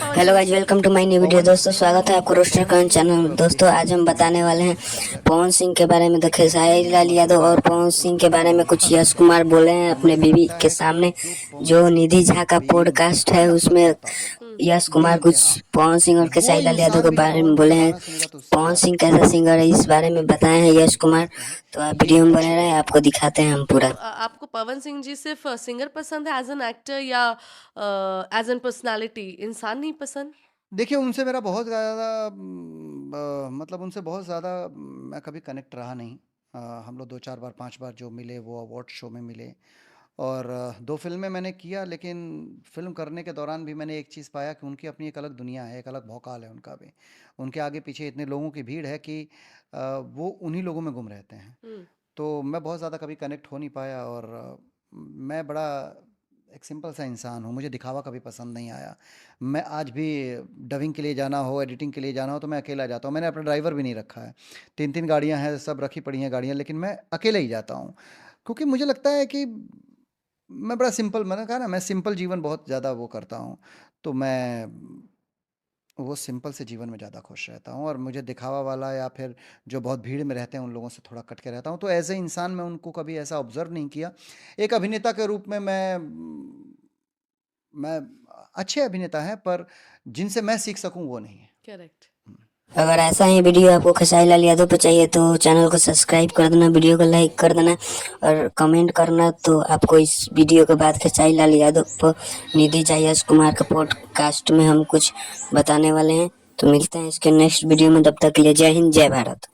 Hello guys, welcome to my new video. दोस्तों, स्वागत है आपको रोस्टर खान चैनल में। दोस्तों, आज हम बताने वाले हैं पवन सिंह के बारे में। तो खेसारी लाल यादव और पवन सिंह के बारे में कुछ यश कुमार बोले हैं अपने बीवी के सामने। जो निधि झा का पॉडकास्ट है उसमें यश कुमार कुछ पवन सिंह और खेसारी लाल यादव के बारे में बोले हैं। पवन सिंह कैसा सिंगर है इस बारे में बताए हैं यश कुमार। तो आप वीडियो में बने रहे, आपको दिखाते हैं हम पूरा। आपको पवन सिंह जी सिर्फ सिंगर पसंद है एज एन एक्टर या एज एन पर्सनालिटी, इंसान नहीं पसंद? देखिए, उनसे मेरा बहुत ज़्यादा मतलब उनसे बहुत ज़्यादा मैं कभी कनेक्ट रहा नहीं। हम लोग 2-4 बार 5 बार जो मिले वो अवार्ड शो में मिले और 2 फ़िल्में मैंने किया, लेकिन फ़िल्म करने के दौरान भी मैंने एक चीज़ पाया कि उनकी अपनी एक अलग दुनिया है, एक अलग भौकाल है उनका भी। उनके आगे पीछे इतने लोगों की भीड़ है कि वो उन्हीं लोगों में गुम रहते हैं। तो मैं बहुत ज़्यादा कभी कनेक्ट हो नहीं पाया और मैं बड़ा एक सिंपल सा इंसान हूँ, मुझे दिखावा कभी पसंद नहीं आया। मैं आज भी डबिंग के लिए जाना हो, एडिटिंग के लिए जाना हो तो मैं अकेला जाता हूँ। मैंने अपना ड्राइवर भी नहीं रखा है। 3-3 गाड़ियाँ हैं, सब रखी पड़ी हैं गाड़ियाँ, लेकिन मैं अकेले ही जाता हूँ। क्योंकि मुझे लगता है कि मैं बड़ा सिंपल, मैंने कहा ना, मैं सिंपल जीवन बहुत ज़्यादा वो करता हूँ। तो मैं वो सिंपल से जीवन में ज़्यादा खुश रहता हूँ और मुझे दिखावा वाला या फिर जो बहुत भीड़ में रहते हैं उन लोगों से थोड़ा कट के रहता हूँ। तो एज़ ए इंसान मैं उनको कभी ऐसा ऑब्ज़र्व नहीं किया। एक अभिनेता के रूप में मैं अच्छे अभिनेता हैं, पर जिनसे मैं सीख सकूँ वो नहीं है। करेक्ट। अगर ऐसा ही वीडियो आपको खेसारी लाल यादव पे चाहिए तो चैनल को सब्सक्राइब कर देना, वीडियो को लाइक कर देना और कमेंट करना। तो आपको इस वीडियो के बाद खेसारी लाल यादव पर निधि झा यश कुमार के पॉडकास्ट में हम कुछ बताने वाले हैं। तो मिलते हैं इसके नेक्स्ट वीडियो में, तब तक के लिए जय हिंद, जय भारत।